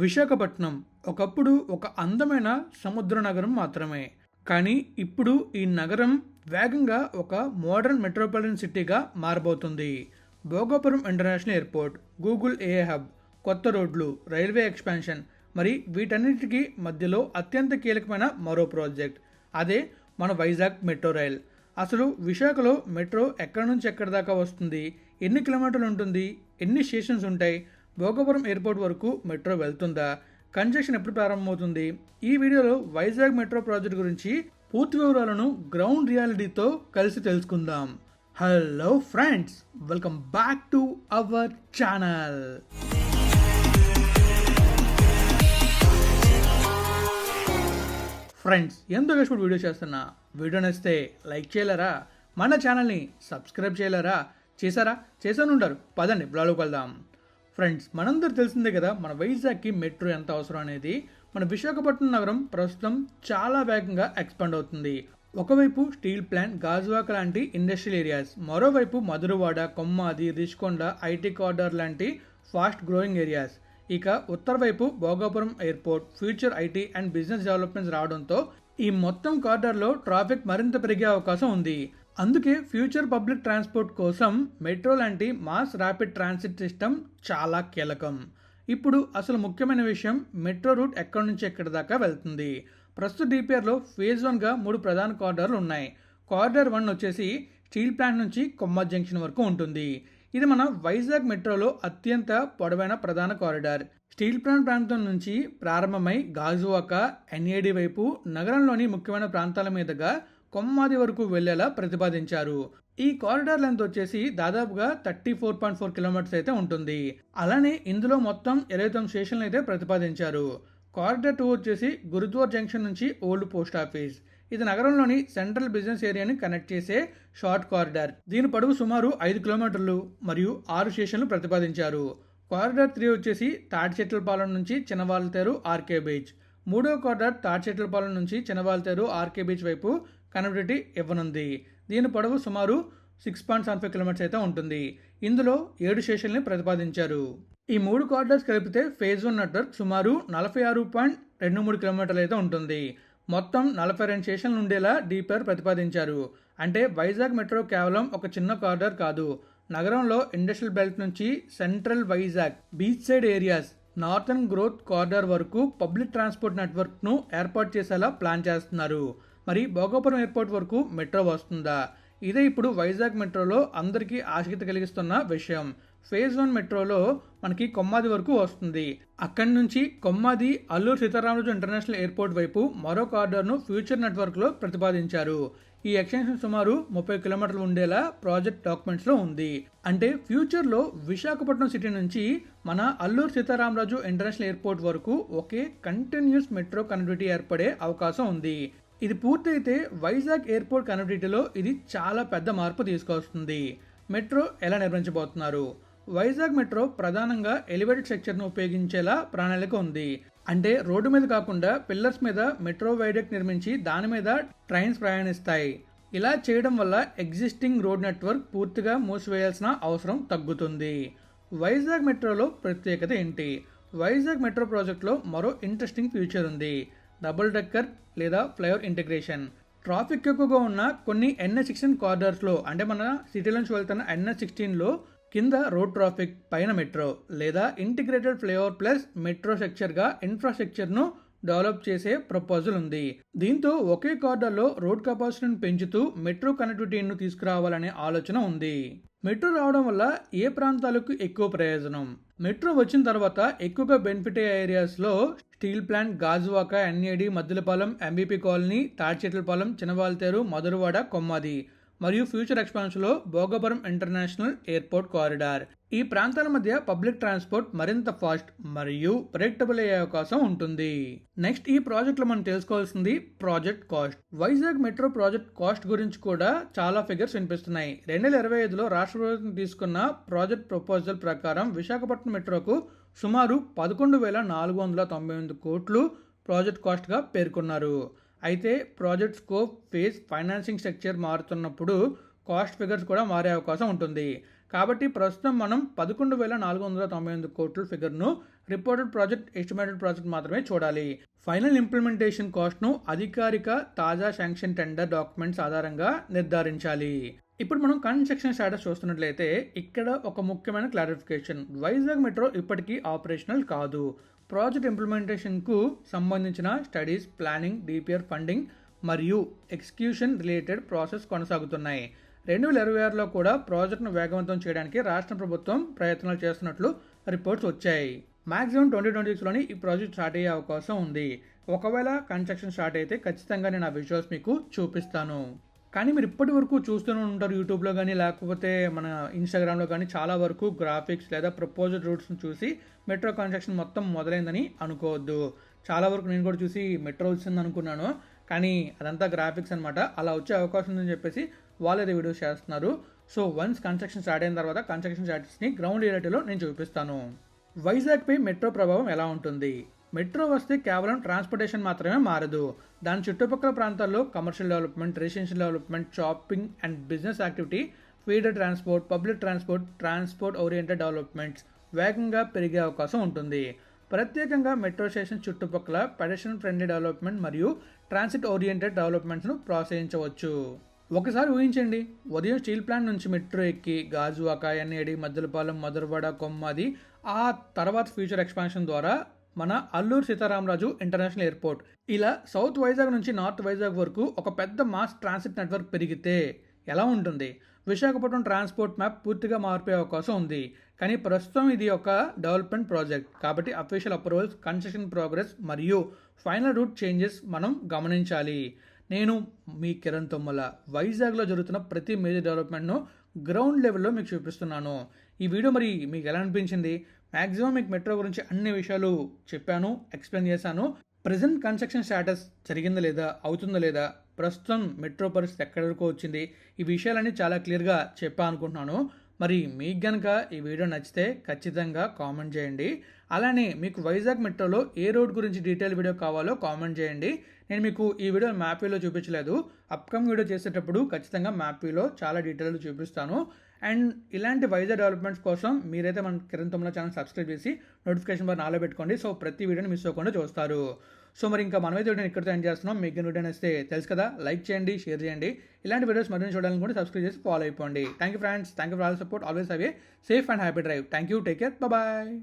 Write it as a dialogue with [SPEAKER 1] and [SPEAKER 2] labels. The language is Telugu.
[SPEAKER 1] విశాఖపట్నం ఒకప్పుడు ఒక అందమైన సముద్ర నగరం మాత్రమే. కానీ ఇప్పుడు ఈ నగరం వేగంగా ఒక మోడర్న్ మెట్రోపాలిటన్ సిటీగా మారబోతుంది. Bhogapuram international airport, Google AI hub, కొత్త రోడ్లు, రైల్వే ఎక్స్పాన్షన్, మరి వీటన్నిటికీ మధ్యలో అత్యంత కీలకమైన మరో ప్రాజెక్ట్, అదే మన వైజాగ్ మెట్రో రైల్. అసలు విశాఖలో మెట్రో ఎక్కడి నుంచి ఎక్కడి దాకా వస్తుంది, ఎన్ని కిలోమీటర్లు ఉంటుంది, ఎన్ని స్టేషన్స్ ఉంటాయి, భోగాపురం ఎయిర్పోర్ట్ వరకు మెట్రో వెళ్తుందా, కన్స్ట్రక్షన్ ఎప్పుడు ప్రారంభమవుతుంది? ఈ వీడియోలో వైజాగ్ మెట్రో ప్రాజెక్ట్ గురించి పూర్తి వివరాలను గ్రౌండ్ రియాలిటీతో కలిసి తెలుసుకుందాం. Hello friends, welcome back to our channel. Friends, ఎందుకు కష్టపడి వీడియో చేస్తున్నా? వీడియో నచ్చితే లైక్ చేయలేరా? మన ఛానల్ని సబ్స్క్రైబ్ చేయలేరా? చేశారా? చేశాను ఉంటారు. పదండి బ్లాగ్లోకి వెళ్దాం. ఫ్రెండ్స్, మనందరూ తెలిసిందే కదా మన వైజాగ్కి మెట్రో ఎంత అవసరం అనేది. మన విశాఖపట్నం నగరం ప్రస్తుతం చాలా వేగంగా ఎక్స్పాండ్ అవుతుంది. ఒకవైపు స్టీల్ ప్లాంట్, గాజువాక లాంటి ఇండస్ట్రియల్ ఏరియాస్, మరోవైపు మధురవాడ, కొమ్మాది, రిషికొండ, ఐటీ కారిడార్ లాంటి ఫాస్ట్ గ్రోయింగ్ ఏరియాస్. ఇక ఉత్తర వైపు Bhogapuram airport, future IT and business developments రావడంతో ఈ మొత్తం కారిడార్లో ట్రాఫిక్ మరింత పెరిగే అవకాశం ఉంది. అందుకే ఫ్యూచర్ పబ్లిక్ ట్రాన్స్పోర్ట్ కోసం మెట్రో లాంటి మాస్ ర్యాపిడ్ ట్రాన్సిట్ సిస్టమ్ చాలా కీలకం. ఇప్పుడు అసలు ముఖ్యమైన విషయం, మెట్రో రూట్ ఎక్కడి నుంచి ఎక్కడి దాకా వెళ్తుంది. ప్రస్తుత డిపిఆర్లో ఫేజ్ 1గా 3 ప్రధాన కారిడార్లు ఉన్నాయి. కారిడార్ 1 వచ్చేసి స్టీల్ ప్లాంట్ నుంచి కొమ్మ జంక్షన్ వరకు ఉంటుంది. ఇది మన వైజాగ్ మెట్రోలో అత్యంత పొడవైన ప్రధాన కారిడార్. స్టీల్ ప్లాంట్ ప్రాంతం నుంచి ప్రారంభమై గాజువాక, ఎన్ఏడి వైపు నగరంలోని ముఖ్యమైన ప్రాంతాల మీదుగా కొమ్మాది వరకు వెళ్లేలా ప్రతిపాదించారు. ఈ కారిడార్ లెంత్ వచ్చేసి దాదాపుగా 34.4 కిలోమీటర్స్ అయితే ఉంటుంది. అలానే ఇందులో మొత్తం 29 స్టేషన్లు అయితే ప్రతిపాదించారు. కారిడార్ 2 వచ్చేసి గురుద్వార్ జంక్షన్ నుంచి ఓల్డ్ పోస్ట్ ఆఫీస్. ఇది నగరంలోని సెంట్రల్ బిజినెస్ ఏరియాని కనెక్ట్ చేసే షార్ట్ కారిడార్. దీని పొడవు సుమారు 5 కిలోమీటర్లు మరియు 6 స్టేషన్లు ప్రతిపాదించారు. కారిడార్ 3 వచ్చేసి తాడిచెట్లపాలెం నుంచి చిన్నవాళ్ళతేరు, ఆర్కే బీచ్. మూడో కారిడార్ తాడిచెట్లపాలెం నుంచి చిన్నవాళ్ళతేరు, ఆర్కే బీచ్ వైపు కనెక్టివిటీ ఇవ్వనుంది. దీని పొడవు సుమారు 6.75 కిలోమీటర్స్ అయితే ఉంటుంది. ఇందులో 7 స్టేషన్లు ప్రతిపాదించారు. ఈ 3 కారిడార్స్ కలిపితే ఫేజ్ 1 నెట్వర్క్ సుమారు 46.23 కిలోమీటర్లు అయితే ఉంటుంది. మొత్తం 42 స్టేషన్లు ఉండేలా డిపిఆర్ ప్రతిపాదించారు. అంటే వైజాగ్ మెట్రో కేవలం ఒక చిన్న కారిడార్ కాదు, నగరంలో ఇండస్ట్రియల్ బెల్ట్ నుంచి central Vizag, beach side areas, northern growth corridor వరకు పబ్లిక్ ట్రాన్స్పోర్ట్ నెట్వర్క్ను ఏర్పాటు చేసేలా ప్లాన్ చేస్తున్నారు. మరి భోగాపురం ఎయిర్పోర్ట్ వరకు మెట్రో వస్తుందా? ఇదే ఇప్పుడు వైజాగ్ మెట్రోలో అందరికీ ఆసక్తి కలిగిస్తున్న విషయం. ఫేజ్ 1 మెట్రోలో మనకి కొమ్మాది వరకు వస్తుంది. అక్కడి నుంచి కొమ్మాది, అల్లూరు సీతారామరాజు ఇంటర్నేషనల్ ఎయిర్పోర్ట్ వైపు మరో కారిడార్ను ఫ్యూచర్ నెట్వర్క్లో ప్రతిపాదించారు. ఈ ఎక్స్టెన్షన్ సుమారు 30 కిలోమీటర్లు ఉండేలా ప్రాజెక్ట్ డాక్యుమెంట్స్లో ఉంది. అంటే ఫ్యూచర్లో విశాఖపట్నం సిటీ నుంచి మన అల్లూరు సీతారామరాజు ఇంటర్నేషనల్ ఎయిర్పోర్ట్ వరకు ఒకే కంటిన్యూస్ మెట్రో కనెక్టివిటీ ఏర్పడే అవకాశం ఉంది. ఇది పూర్తయితే వైజాగ్ ఎయిర్పోర్ట్ కనెక్టివిటీలో ఇది చాలా పెద్ద మార్పు తీసుకొస్తుంది. మెట్రో ఎలా నిర్మించబోతున్నారు? వైజాగ్ మెట్రో ప్రధానంగా ఎలివేటెడ్ స్ట్రక్చర్ను ఉపయోగించేలా ప్రణాళిక ఉంది. అంటే రోడ్డు మీద కాకుండా పిల్లర్స్ మీద మెట్రో వైడక్ట్ నిర్మించి దాని మీద ట్రైన్స్ ప్రయాణిస్తాయి. ఇలా చేయడం వల్ల ఎగ్జిస్టింగ్ రోడ్ నెట్వర్క్ పూర్తిగా మూసివేయాల్సిన అవసరం తగ్గుతుంది. వైజాగ్ మెట్రోలో ప్రత్యేకత ఏంటి? వైజాగ్ మెట్రో ప్రాజెక్ట్లో మరో ఇంట్రెస్టింగ్ ఫ్యూచర్ ఉంది. డబుల్ డెక్కర్ లేదా ఫ్లైఓవర్ ఇంటిగ్రేషన్. ట్రాఫిక్ ఎక్కువగా ఉన్న కొన్ని NH16 కారిడార్స్లో, అంటే మన సిటీ నుంచి వెళ్తున్న NH16లో కింద రోడ్ ట్రాఫిక్, పైన మెట్రో లేదా ఇంటిగ్రేటెడ్ ఫ్లైఓవర్ ప్లస్ మెట్రో స్ట్రక్చర్గా ఇన్ఫ్రాస్ట్రక్చర్ను డెవలప్ చేసే ప్రపోజల్ ఉంది. దీంతో ఒకే కారిడార్లో రోడ్ కెపాసిటీని పెంచుతూ మెట్రో కనెక్టివిటీని తీసుకురావాలనే ఆలోచన ఉంది. మెట్రో రావడం వల్ల ఏ ప్రాంతాలకు ఎక్కువ ప్రయోజనం? మెట్రో వచ్చిన తర్వాత ఎక్కువగా బెనిఫిట్ అయ్యే ఏరియాస్లో steel plant, Gajuwaka, NAD, Maddilapalem, MBP colony, Tadichetlapalem, Chinnawaltair, Madhurawada, Kommadi మరియు ఫ్యూచర్ ఎక్స్పాన్షన్లో భోగాపురం ఇంటర్నేషనల్ ఎయిర్పోర్ట్ కారిడార్. ఈ ప్రాంతాల మధ్య పబ్లిక్ ట్రాన్స్పోర్ట్ మరింత ఫాస్ట్ మరియు ప్రెడిక్టబుల్ అయ్యే అవకాశం ఉంటుంది. నెక్స్ట్, ఈ ప్రాజెక్ట్లో మనం తెలుసుకోవాల్సింది project cost. Vizag metro project cost గురించి కూడా చాలా ఫిగర్స్ వినిపిస్తున్నాయి. 2025లో రాష్ట్ర ప్రభుత్వం తీసుకున్న ప్రాజెక్ట్ ప్రపోజల్ ప్రకారం విశాఖపట్నం మెట్రోకు సుమారు 11,498 కోట్లు ప్రాజెక్ట్ కాస్ట్గా పేర్కొన్నారు. అయితే project scope, phase, financing structure మారుతున్నప్పుడు కాస్ట్ ఫిగర్స్ కూడా మారే అవకాశం ఉంటుంది. కాబట్టి ప్రస్తుతం మనం 11,498 కోట్ల ఫిగర్ను రిపోర్టెడ్ ప్రాజెక్ట్, ఎస్టిమేటెడ్ ప్రాజెక్ట్ మాత్రమే చూడాలి. ఫైనల్ ఇంప్లిమెంటేషన్ కాస్ట్ను అధికారిక తాజా శాంక్షన్ టెండర్ డాక్యుమెంట్స్ ఆధారంగా నిర్ధారించాలి. ఇప్పుడు మనం కన్స్ట్రక్షన్ స్టాటస్ చూస్తున్నట్లయితే ఇక్కడ ఒక ముఖ్యమైన క్లారిఫికేషన్. వైజాగ్ మెట్రో ఇప్పటికీ ఆపరేషనల్ కాదు. ప్రాజెక్ట్ ఇంప్లిమెంటేషన్కు సంబంధించిన స్టడీస్, ప్లానింగ్, డిపిఆర్ ఫండింగ్ మరియు ఎగ్జిక్యూషన్ రిలేటెడ్ ప్రాసెస్ కొనసాగుతున్నాయి. 2026లో కూడా ప్రాజెక్టును వేగవంతం చేయడానికి రాష్ట్ర ప్రభుత్వం ప్రయత్నాలు చేస్తున్నట్లు రిపోర్ట్స్ వచ్చాయి. మాక్సిమం 2026లోని ఈ ప్రాజెక్ట్ స్టార్ట్ అయ్యే అవకాశం ఉంది. ఒకవేళ కన్స్ట్రక్షన్ స్టార్ట్ అయితే ఖచ్చితంగా నేను ఆ విజువల్స్ మీకు చూపిస్తాను. కానీ మీరు ఇప్పటి వరకు చూస్తూనే ఉంటారు యూట్యూబ్లో కానీ లేకపోతే మన ఇన్స్టాగ్రామ్లో కానీ చాలా వరకు గ్రాఫిక్స్ లేదా ప్రపోజల్ రూట్స్ని చూసి మెట్రో కన్స్ట్రక్షన్ మొత్తం మొదలైందని అనుకోవద్దు. చాలా వరకు నేను కూడా చూసి మెట్రో వచ్చింది అనుకున్నాను, కానీ అదంతా గ్రాఫిక్స్ అనమాట. అలా వచ్చే అవకాశం ఉందని చెప్పేసి వాళ్ళేదే వీడియోస్ చేస్తున్నారు. సో వన్స్ కన్స్ట్రక్షన్ స్టార్ట్ అయిన తర్వాత కన్స్ట్రక్షన్ స్టాటస్ని గ్రౌండ్ రియాలిటీలో నేను చూపిస్తాను. వైజాగ్పై మెట్రో ప్రభావం ఎలా ఉంటుంది? మెట్రో వస్తే కేవలం ట్రాన్స్పోర్టేషన్ మాత్రమే మారదు. దాని చుట్టుపక్కల ప్రాంతాల్లో commercial development, residential development, shopping and business activity, feeder transport, public transport, transport oriented developments వేగంగా పెరిగే అవకాశం ఉంటుంది. ప్రత్యేకంగా మెట్రో స్టేషన్ చుట్టుపక్కల పెడెస్ట్రియన్ ఫ్రెండ్లీ డెవలప్మెంట్ మరియు ట్రాన్సిట్ ఓరియంటెడ్ డెవలప్మెంట్స్ను ప్రోత్సహించవచ్చు. ఒకసారి ఊహించండి, ఉదయం స్టీల్ ప్లాంట్ నుంచి మెట్రో ఎక్కి గాజువాక, ఎన్ఏడి, మద్దలపాలెం, మధురవాడ, కొమ్మాది, ఆ తర్వాత ఫ్యూచర్ ఎక్స్పాన్షన్ ద్వారా మన అల్లూరు సీతారామరాజు ఇంటర్నేషనల్ ఎయిర్పోర్ట్, ఇలా సౌత్ వైజాగ్ నుంచి నార్త్ వైజాగ్ వరకు ఒక పెద్ద మాస్ ట్రాన్సిట్ నెట్వర్క్ పెరిగితే ఎలా ఉంటుంది? విశాఖపట్నం ట్రాన్స్పోర్ట్ మ్యాప్ పూర్తిగా మారిపోయే అవకాశం ఉంది. కానీ ప్రస్తుతం ఇది ఒక డెవలప్మెంట్ ప్రాజెక్ట్ కాబట్టి అఫీషియల్ అప్రూవల్స్, కన్స్ట్రక్షన్ ప్రోగ్రెస్ మరియు ఫైనల్ రూట్ చేంజెస్ మనం గమనించాలి. నేను మీ కిరణ్ తొమ్మల. వైజాగ్లో జరుగుతున్న ప్రతి మేజర్ డెవలప్మెంట్ను గ్రౌండ్ లెవెల్లో మీకు చూపిస్తున్నాను. ఈ వీడియో మరి మీకు ఎలా అనిపించింది? మ్యాక్సిమం మీకు మెట్రో గురించి అన్ని విషయాలు చెప్పాను, ఎక్స్ప్లెయిన్ చేశాను. ప్రజెంట్ కన్స్ట్రక్షన్ స్టాటస్ జరిగిందా లేదా, అవుతుందా లేదా, ప్రస్తుతం మెట్రో పరిస్థితి ఎక్కడి వరకు వచ్చింది, ఈ విషయాలన్నీ చాలా క్లియర్గా చెప్పా అనుకుంటున్నాను. మరి మీకు కనుక ఈ వీడియో నచ్చితే ఖచ్చితంగా కామెంట్ చేయండి. అలానే మీకు వైజాగ్ మెట్రోలో ఏ రోడ్ గురించి డీటెయిల్ వీడియో కావాలో కామెంట్ చేయండి. నేను మీకు ఈ వీడియో మ్యాప్ వ్యూలో చూపించలేదు, అప్కమింగ్ వీడియో చేసేటప్పుడు ఖచ్చితంగా మ్యాప్ వ్యూలో చాలా డీటెయిల్గా చూపిస్తాను. అండ్ ఇలాంటి వైజాగ్ డెవలప్మెంట్స్ కోసం మీరైతే మన కిరణ్ తొమ్మల ఛానల్ సబ్స్క్రైబ్ చేసి నోటిఫికేషన్ బార్ నాలో పెట్టుకోండి. సో ప్రతి వీడియోని మిస్ అవ్వకుండా చూస్తారు. సో మరి ఇంకా మనమైతే వీడియోని ఇక్కడితో ఎండ్ చేస్తున్నాం. మీకు వీడియో నచ్చితే తెలుసు కదా, లైక్ చేయండి, షేర్ చేయండి. ఇలాంటి వీడియోస్ మరిన్ని చూడాలనుకుంటే సబ్స్క్రైబ్ చేసి ఫాలో అయిపోండి. Thank you friends, thank you for all support. Always have a safe and happy drive. Thank you, take care, bye.